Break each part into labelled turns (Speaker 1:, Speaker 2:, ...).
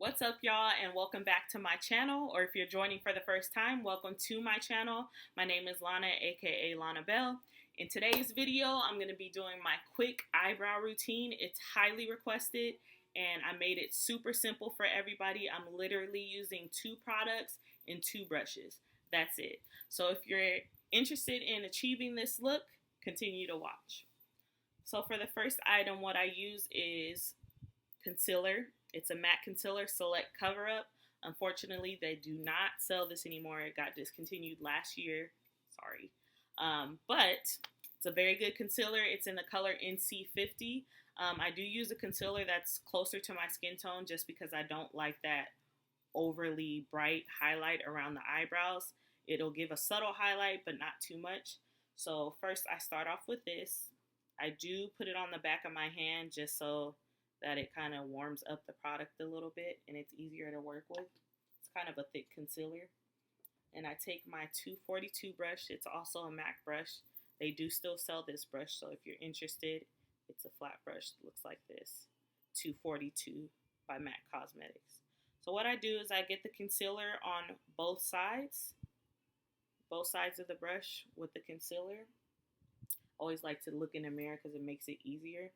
Speaker 1: What's up, y'all, and welcome back to my channel. Or if you're joining for the first time, welcome to my channel. My name is Lana, aka Lana Bell. In today's video, I'm going to be doing my quick eyebrow routine. It's highly requested, and I made it super simple for everybody. I'm literally using 2 products and 2 brushes. That's it. So if you're interested in achieving this look, continue to watch. So for the first item, what I use is concealer. It's a matte concealer select cover up. Unfortunately, they do not sell this anymore. It got discontinued last year. Sorry. But it's a very good concealer. It's in the color NC50. I do use a concealer that's closer to my skin tone just because I don't like that overly bright highlight around the eyebrows. It'll give a subtle highlight, but not too much. So first I start off with this. I do put it on the back of my hand just so that it kind of warms up the product a little bit and it's easier to work with. It's kind of a thick concealer. And I take my 242 brush. It's also a MAC brush. They do still sell this brush, so if you're interested, it's a flat brush. It looks like this. 242 by MAC Cosmetics. So what I do is I get the concealer on both sides of the brush with the concealer. Always like to look in the mirror because it makes it easier.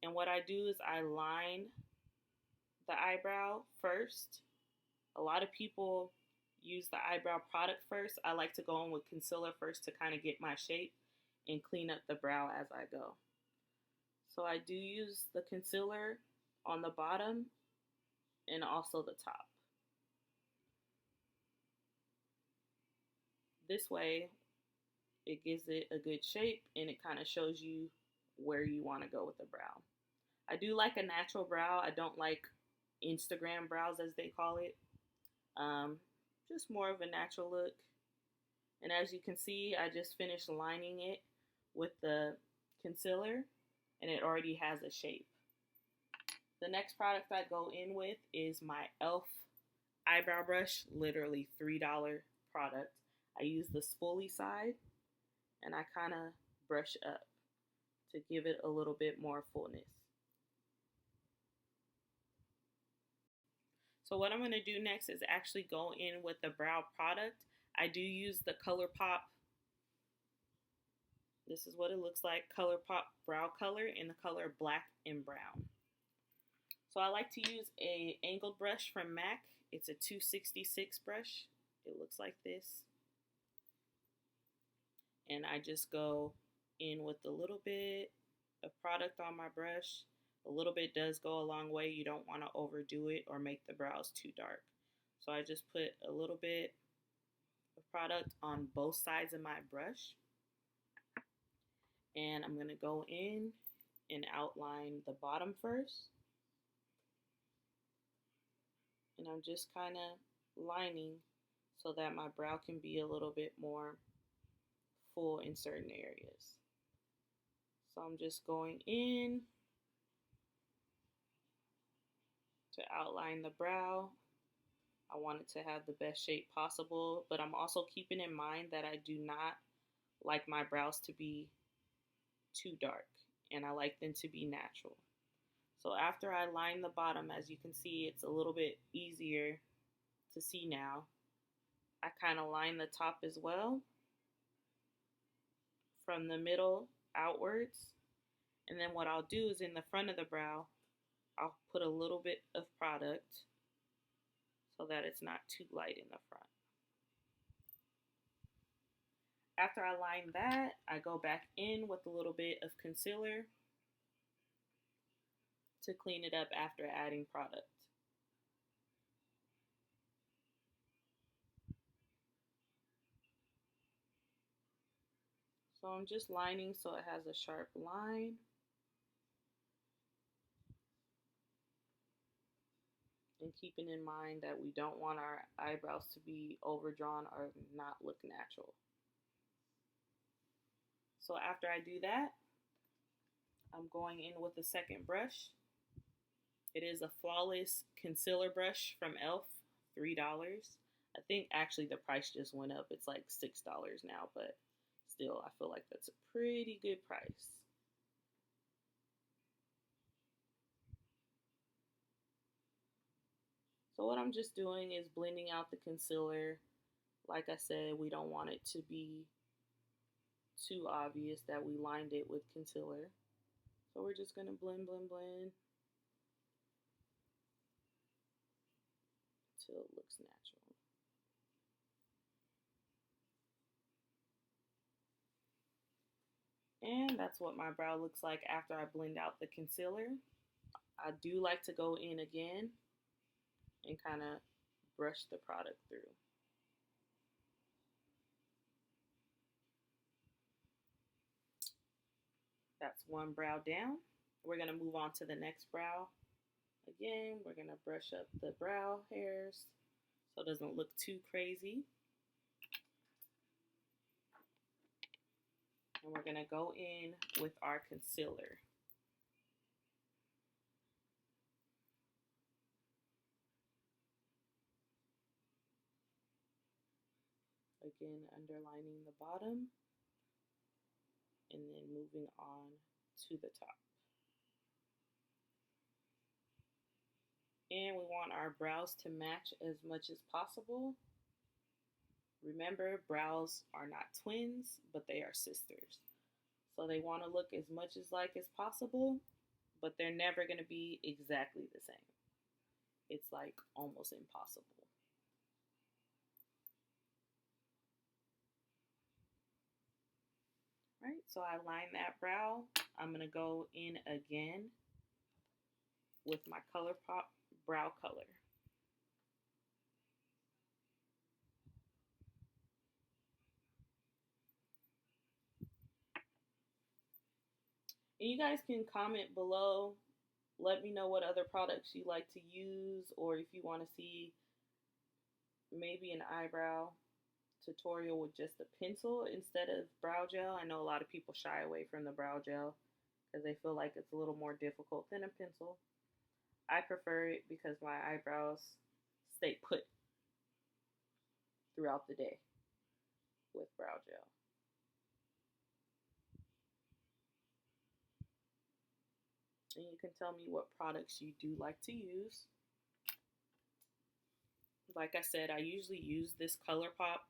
Speaker 1: And what I do is I line the eyebrow first. A lot of people use the eyebrow product first. I like to go in with concealer first to kind of get my shape and clean up the brow as I go. So I do use the concealer on the bottom and also the top. This way, it gives it a good shape and it kind of shows you where you want to go with the brow. I do like a natural brow. I don't like Instagram brows, as they call it. Just more of a natural look. And as you can see, I just finished lining it with the concealer and it already has a shape. The next product I go in with is my e.l.f. eyebrow brush, literally $3 product. I use the spoolie side and I kind of brush up to give it a little bit more fullness. So what I'm going to do next is actually go in with the brow product. I do use the ColourPop. This is what it looks like, ColourPop brow color in the color black and brown. So I like to use a angled brush from MAC. It's a 266 brush. It looks like this. And I just go in with a little bit of product on my brush. A little bit does go a long way. You don't want to overdo it or make the brows too dark. So I just put a little bit of product on both sides of my brush. And I'm going to go in and outline the bottom first. And I'm just kind of lining so that my brow can be a little bit more full in certain areas. So I'm just going in to outline the brow. I want it to have the best shape possible, but I'm also keeping in mind that I do not like my brows to be too dark and I like them to be natural. So after I line the bottom, as you can see, it's a little bit easier to see now. I kind of line the top as well from the middle outwards. And then what I'll do is in the front of the brow, I'll put a little bit of product so that it's not too light in the front. After I line that, I go back in with a little bit of concealer to clean it up after adding product. So I'm just lining so it has a sharp line. And keeping in mind that we don't want our eyebrows to be overdrawn or not look natural. So after I do that, I'm going in with a second brush. It is a Flawless Concealer Brush from e.l.f., $3. I think actually the price just went up. It's like $6 now, but still, I feel like that's a pretty good price. So what I'm just doing is blending out the concealer. Like I said, we don't want it to be too obvious that we lined it with concealer. So we're just going to blend, blend, blend until it looks natural. And that's what my brow looks like after I blend out the concealer. I do like to go in again and kind of brush the product through. That's one brow down. We're going to move on to the next brow. Again, we're going to brush up the brow hairs so it doesn't look too crazy. And we're going to go in with our concealer. Again, underlining the bottom and then moving on to the top. And we want our brows to match as much as possible. Remember, brows are not twins, but they are sisters. So they want to look as much as possible, but they're never going to be exactly the same. It's like almost impossible. Right, so I line that brow. I'm going to go in again with my ColourPop brow color. And you guys can comment below. Let me know what other products you like to use, or if you want to see maybe an eyebrow tutorial with just a pencil instead of brow gel. I know a lot of people shy away from the brow gel because they feel like it's a little more difficult than a pencil. I prefer it because my eyebrows stay put throughout the day with brow gel. And you can tell me what products you do like to use. Like I said, I usually use this ColourPop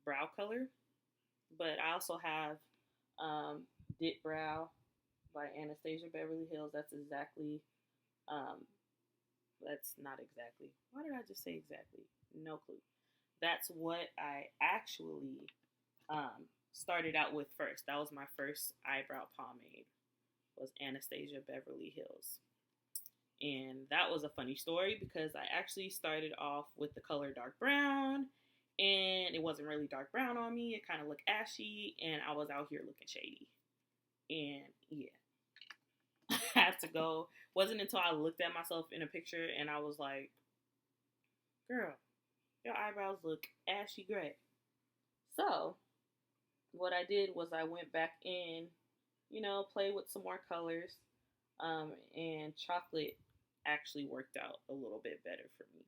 Speaker 1: brow color, but I also have Dip Brow by Anastasia Beverly Hills. That's not exactly. Why did I just say exactly? No clue. That's what I actually started out with first. That was my first eyebrow pomade, was Anastasia Beverly Hills. And that was a funny story because I actually started off with the color dark brown, and it wasn't really dark brown on me. It kind of looked ashy, and I was out here looking shady. And yeah, I had to go. Wasn't until I looked at myself in a picture and I was like, girl, your eyebrows look ashy gray. So what I did was I went back in, play with some more colors, and chocolate actually worked out a little bit better for me.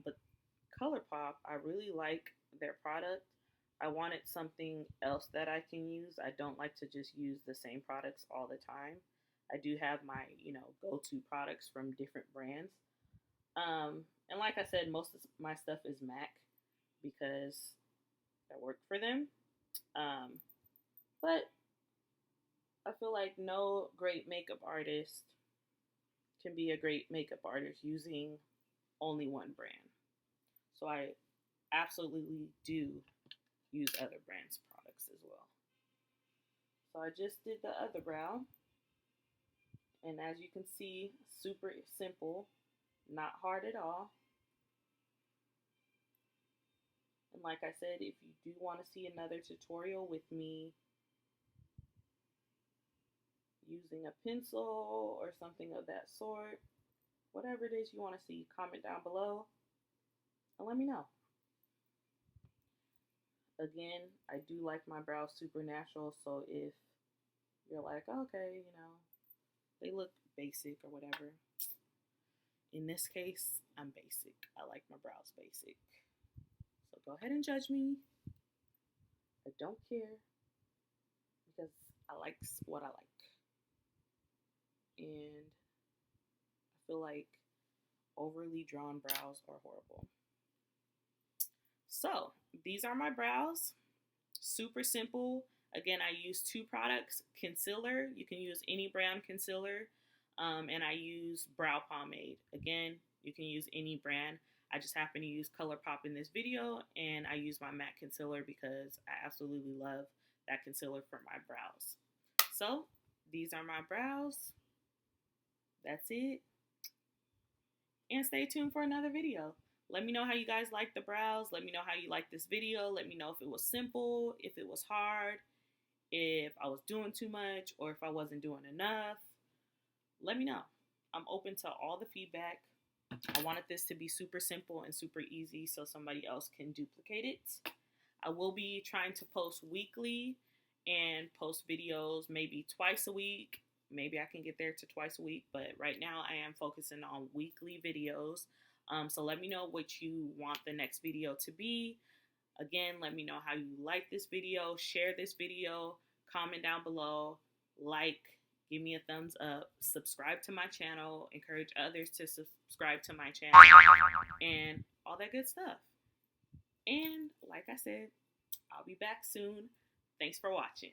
Speaker 1: But ColourPop, I really like their product. I wanted something else that I can use. I don't like to just use the same products all the time. I do have my, go-to products from different brands. And like I said, most of my stuff is MAC because I work for them. But I feel like no great makeup artist can be a great makeup artist using only one brand. So I absolutely do use other brands' products as well. So I just did the other brow. And as you can see, super simple, not hard at all. And like I said, if you do want to see another tutorial with me using a pencil or something of that sort, whatever it is you want to see, comment down below and let me know. Again, I do like my brows super natural, so if you're like, okay, they look basic or whatever, in this case, I'm basic. I like my brows basic. So go ahead and judge me. I don't care because I like what I like. And I feel like overly drawn brows are horrible. So these are my brows. Super simple. Again, I use 2 products. Concealer, you can use any brand concealer. And I use brow pomade. Again, you can use any brand. I just happen to use ColourPop in this video, and I use my matte concealer because I absolutely love that concealer for my brows. So these are my brows. That's it. And stay tuned for another video. Let me know how you guys like the brows. Let me know how you like this video. Let me know if it was simple, if it was hard, if I was doing too much, or if I wasn't doing enough. Let me know. I'm open to all the feedback. I wanted this to be super simple and super easy so somebody else can duplicate it. I will be trying to post weekly and post videos maybe twice a week. Maybe I can get there to twice a week, but right now I am focusing on weekly videos. So let me know what you want the next video to be. Again, let me know how you like this video. Share this video. Comment down below. Like. Give me a thumbs up. Subscribe to my channel. Encourage others to subscribe to my channel. And all that good stuff. And like I said, I'll be back soon. Thanks for watching.